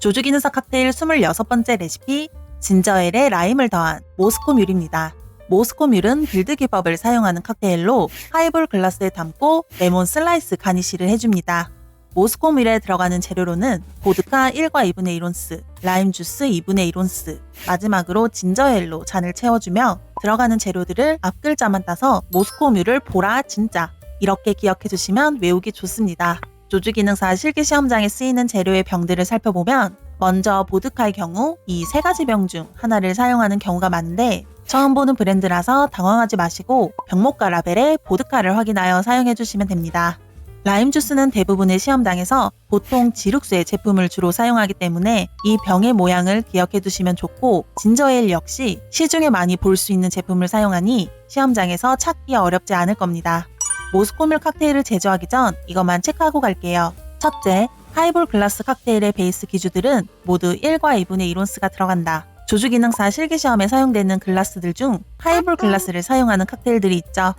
조주기능사 칵테일 26번째 레시피, 진저엘에 라임을 더한 모스코뮬입니다. 모스코뮬은 빌드 기법을 사용하는 칵테일로 하이볼 글라스에 담고 레몬 슬라이스 가니쉬를 해줍니다. 모스코뮬에 들어가는 재료로는 보드카 1과 2분의 1온스, 라임 주스 2분의 1온스, 마지막으로 진저엘로 잔을 채워주며 들어가는 재료들을 앞글자만 따서 모스코뮬을 보라 진짜 이렇게 기억해주시면 외우기 좋습니다. 조주기능사 실기시험장에 쓰이는 재료의 병들을 살펴보면 먼저 보드카의 경우 이 세 가지 병 중 하나를 사용하는 경우가 많은데 처음 보는 브랜드라서 당황하지 마시고 병목과 라벨에 보드카를 확인하여 사용해주시면 됩니다. 라임 주스는 대부분의 시험장에서 보통 지룩수의 제품을 주로 사용하기 때문에 이 병의 모양을 기억해두시면 좋고 진저엘 역시 시중에 많이 볼 수 있는 제품을 사용하니 시험장에서 찾기 어렵지 않을 겁니다. 모스코뮬 칵테일을 제조하기 전 이것만 체크하고 갈게요. 첫째, 하이볼 글라스 칵테일의 베이스 기주들은 모두 1과 2분의 1온스가 들어간다. 조주기능사 실기시험에 사용되는 글라스들 중 하이볼 글라스를 사용하는 칵테일들이 있죠.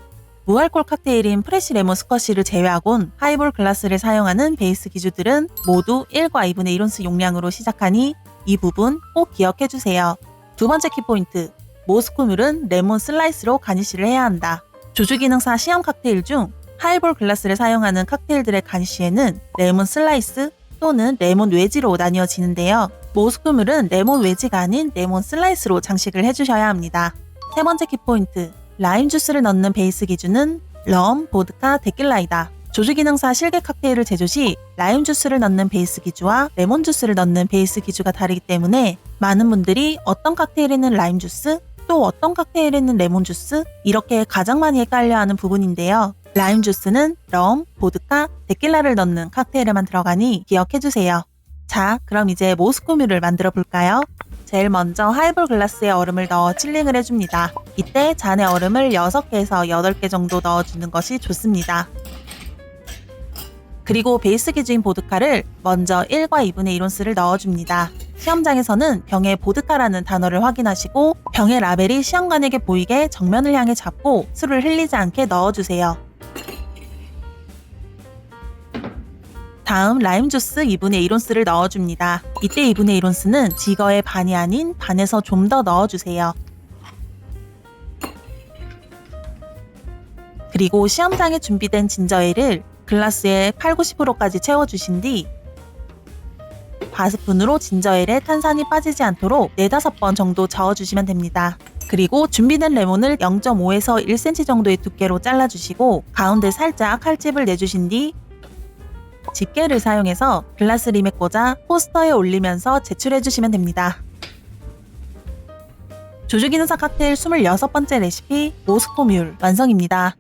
무알콜 칵테일인 프레시 레몬 스쿼시를 제외하곤 하이볼 글라스를 사용하는 베이스 기주들은 모두 1과 2분의 1온스 용량으로 시작하니 이 부분 꼭 기억해주세요. 두 번째 키포인트, 모스코뮬은 레몬 슬라이스로 가니쉬를 해야 한다. 조주기능사 시험 칵테일 중 하이볼 글라스를 사용하는 칵테일들의 가니쉬에는 레몬 슬라이스 또는 레몬 웨지로 나뉘어지는데요. 모스코뮬은 레몬 웨지가 아닌 레몬 슬라이스로 장식을 해주셔야 합니다. 세 번째 키포인트, 라임 주스를 넣는 베이스 기준은 럼, 보드카, 데킬라이다. 조주기능사 실개 칵테일을 제조 시 라임 주스를 넣는 베이스 기주와 레몬 주스를 넣는 베이스 기주가 다르기 때문에 많은 분들이 어떤 칵테일에는 라임 주스, 또 어떤 칵테일에는 레몬 주스 이렇게 가장 많이 헷갈려하는 부분인데요. 라임 주스는 럼, 보드카, 데킬라를 넣는 칵테일에만 들어가니 기억해주세요. 자, 그럼 이제 모스코뮬을 만들어 볼까요? 제일 먼저 하이볼 글라스에 얼음을 넣어 칠링을 해줍니다. 이때 잔에 얼음을 6개에서 8개 정도 넣어주는 것이 좋습니다. 그리고 베이스 기주인 보드카를 먼저 1과 2분의 1온스를 넣어줍니다. 시험장에서는 병에 보드카라는 단어를 확인하시고 병의 라벨이 시험관에게 보이게 정면을 향해 잡고 술을 흘리지 않게 넣어주세요. 다음 라임 주스 2분의 1온스를 넣어줍니다. 이때 2분의 1온스는 지거의 반이 아닌 반에서 좀 더 넣어주세요. 그리고 시험장에 준비된 진저엘을 글라스에 80~90%까지 채워주신 뒤 바스푼으로 진저엘에 탄산이 빠지지 않도록 4~5번 정도 저어주시면 됩니다. 그리고 준비된 레몬을 0.5에서 1cm 정도의 두께로 잘라주시고 가운데 살짝 칼집을 내주신 뒤 집게를 사용해서 글라스 림에 꽂아 포스터에 올리면서 제출해주시면 됩니다. 조주기능사 칵테일 26번째 레시피 모스코뮬 완성입니다.